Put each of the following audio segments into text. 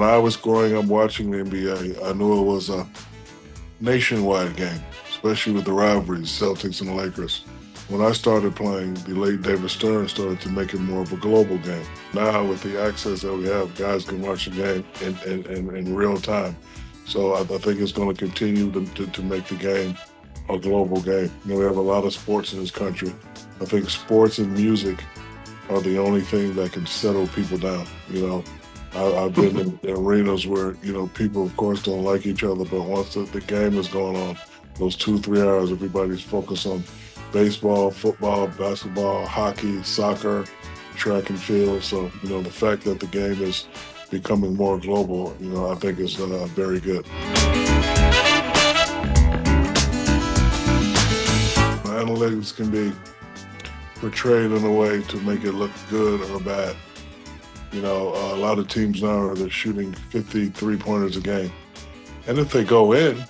when I was growing up watching the NBA, I knew it was a nationwide game, especially with the rivalries, Celtics and the Lakers. When I started playing, the late David Stern started to make it more of a global game. Now, with the access that we have, guys can watch the game in real time. So I think it's going to continue to make the game a global game. We have a lot of sports in this country. I think sports and music are the only thing that can settle people down. I've been in arenas where, people, of course, don't like each other, but once the game is going on, those 2, 3 hours, everybody's focused on baseball, football, basketball, hockey, soccer, track and field. So, the fact that the game is becoming more global, I think is very good. Analytics can be portrayed in a way to make it look good or bad. A lot of teams now are shooting 50 three-pointers a game. And if they go in,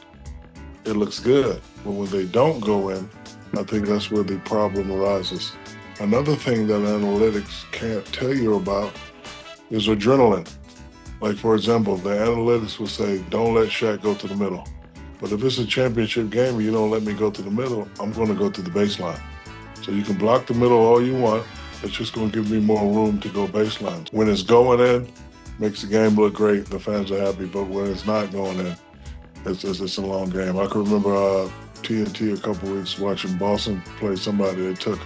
it looks good. But when they don't go in, I think that's where the problem arises. Another thing that analytics can't tell you about is adrenaline. Like, for example, the analytics will say, don't let Shaq go to the middle. But if it's a championship game and you don't let me go to the middle, I'm going to go to the baseline. So you can block the middle all you want. It's just going to give me more room to go baseline. When it's going in, makes the game look great. The fans are happy. But when it's not going in, it's a long game. I can remember TNT a couple weeks watching Boston play somebody that took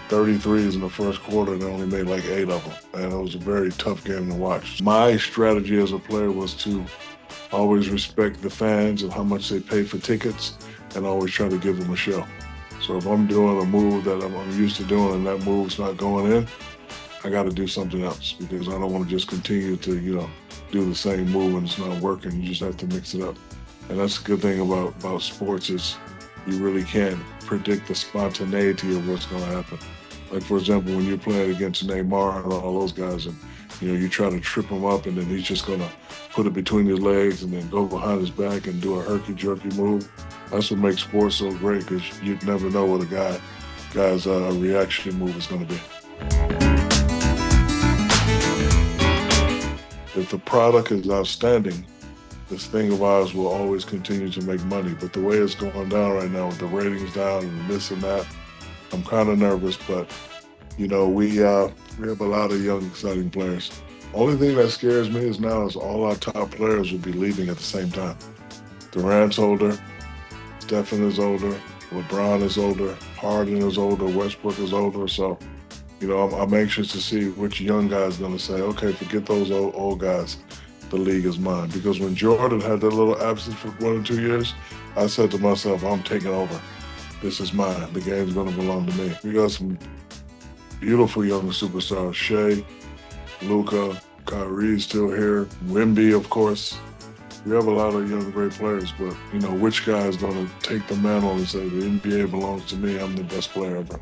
33s in the first quarter and they only made like 8 of them. And it was a very tough game to watch. My strategy as a player was to always respect the fans and how much they pay for tickets and always try to give them a show. So if I'm doing a move that I'm used to doing and that move's not going in, I got to do something else because I don't want to just continue to, do the same move and it's not working. You just have to mix it up. And that's the good thing about sports is you really can't predict the spontaneity of what's going to happen. Like, for example, when you're playing against Neymar and all those guys and, you try to trip him up and then he's just going to put it between his legs and then go behind his back and do a herky-jerky move. That's what makes sports so great because you never know what a guy's reaction move is going to be. If the product is outstanding, this thing of ours will always continue to make money. But the way it's going down right now with the ratings down and this and that, I'm kind of nervous. But, we have a lot of young, exciting players. Only thing that scares me is all our top players will be leaving at the same time. Durant's older. Stephen is older, LeBron is older, Harden is older, Westbrook is older. So, I'm anxious to see which young guy is going to say, okay, forget those old guys. The league is mine. Because when Jordan had that little absence for 1 or 2 years, I said to myself, I'm taking over. This is mine. The game's going to belong to me. We got some beautiful young superstars. Shea, Luka, Kyrie's still here. Wemby, of course. We have a lot of young, great players, but, which guy is going to take the mantle and say, the NBA belongs to me, I'm the best player ever?